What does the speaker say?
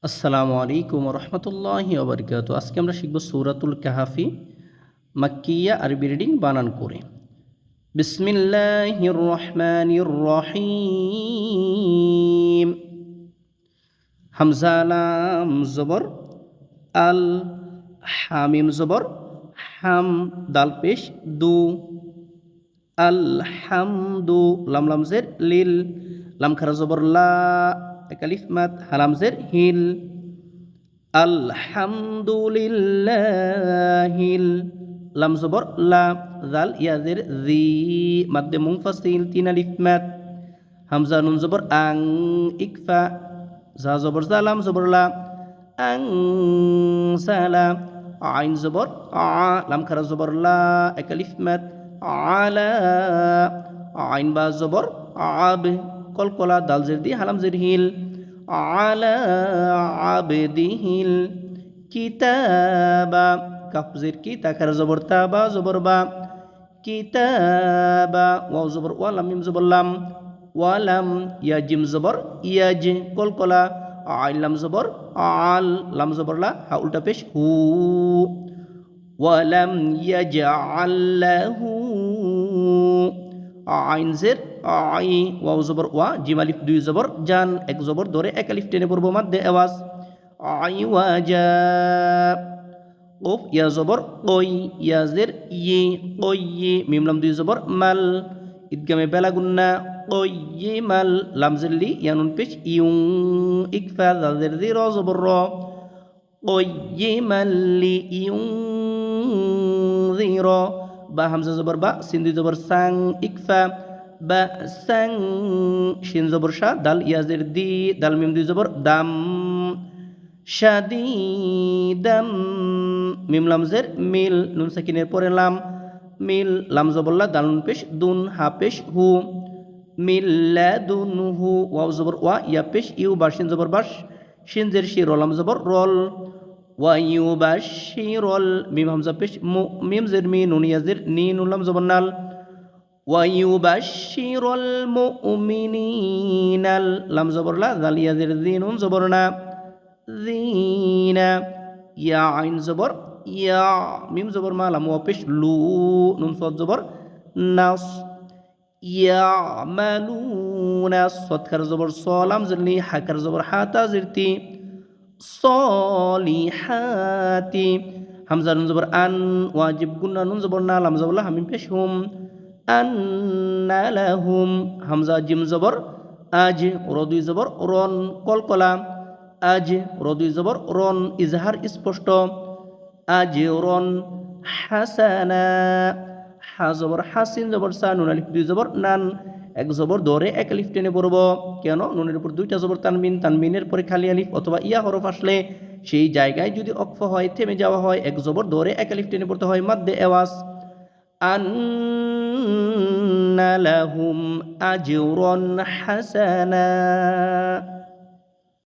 আসসালামু আলাইকুম রহমতুল্লাহি ওবরকাত। আজকে আমরা শিখব সূরাতুল কাহাফি মাক্কিয়া আরবি রিডিং বানান করে। বিসমিল্লাহির রহমানির রহিম। হামজা লাম জবর আল, হামিম জবর হাম, দাল পেশ দু, আল হামদু, লাম লামজের লিল, লাম খারা জবর লা, একালিফ মাদ, হালামজের হিল, আলহামদুলিল্লাহিল, লাম জবর লা, জাল ইয়াজের জি, মাদ্দে মুনফাসিল, তিন আলিফ মাদ, হামজা নুন জবর আং, ইকফা, জা জবর জা, লাম জবর লা, আং সালা, আইন জবর আ, লাম খারা জবর লা, এক আলিফ মাদ, আলা, আইন বা জবর আব, কলকলা, দাল জের দি, হালাম জের হিল, আলা আবদিহিল কিতাবা, কাফ জের কি, তাকার জবর তাবা, জবর বা, কিতাবা, ওয়াও জবর ওয়া, লাম মিম জবর লাম, ওয়ালাম, ইয়া জিম জবর ইয়াজ, কলকলা, আইন লাম জবর আল, লাম জবর লা, হা উল্টা পেশ হু, ওয়ালাম ইয়াজআল লাহু, আইন জের আই, ওয়াও জবর ওয়া, জিম আলিফ দুই জবর জান, এক জবর ধরে এক আলিফ টেনে পড়বো মাদ্দে আওয়াজ, আই ওয়াজা, ওফ ইয়া জবর ওই, ইয়াজের ই, ওই, মিম লাম দুই জবর মাল, ঈদগামে বেলা গুন্না, ওই মাল, লামজের লি, ইয়ানুন পেশ ইউং, ইকফা, জাজের জি, র জবর র, ওই মাল্লি ইউং জি র, বা হামজা জবর বা, সিন দুই জবর সাং, ইকফা, বা সাং, শিন জবর শা, দাল ইয়াজের দি, দাল মিম দুই জবর দাম, শাদীদাম, মিম লামজের মিল, নুন সাকিনের পরে লাম, মিল, লাম জবরলা, দাল নুন পেশ দুন, হা পেশ হু, মিল্লাদুনহু, ওয়াও জবর ওয়া, ইয়া পেশ ইউ, বাসিন জবর বাস, শিন জের শি, রলাম জবর রল, ওয়াইউবাশশিরুল, মিম হামজা পেশ মু, মিম জের মি, নুন ইয়াজের নি, নুন লাম জবর নাল, ওয়াইউবাশশিরুল মুমিনিনাল, লাম জবর লা, জাল ইয়াজের জি, নুন জবর না, জিনা, ইয়া আইন জবর ইয়া, মিম জবর মা, লাম ওয়া পেশ লু, নুন সাদ জবর নাস, ইয়ামালুনা, সাদ খার জবর স, লাম জের লি, হা খার জবর হা, তা জের তি, সলিহাতি, হামজা নুন জবর আন, ওয়াজিব গুন্না, নুন জবর না, লাম জবর লা, হামিম পেশ হুম, আন্না লাহুম, হামজা জিম জবর আজ, র দুই জবর রন, কলকলা, আজ, র দুই জবর রন, ইজহার স্পষ্ট, আজ রন, হাসানা, হা জবর হাসিন জবর সা, নুন আলিফ দুই জবর নান, এক জবর ধরে এক আলিফ টেনে পড়ব, কেন নুনের উপর দুইটা জবর তানবিন, তানবিনের পরে খালি আলিফ অথবা ইয়া হরফ আসলে সেই জায়গায় যদি অক্ফ হয়, থেমে যাওয়া হয়, এক জবর ধরে এক আলিফ টেনে পড়তে হয় মাদ্দে আওয়াজ, আন্না লাহুম আজরন হাসানা।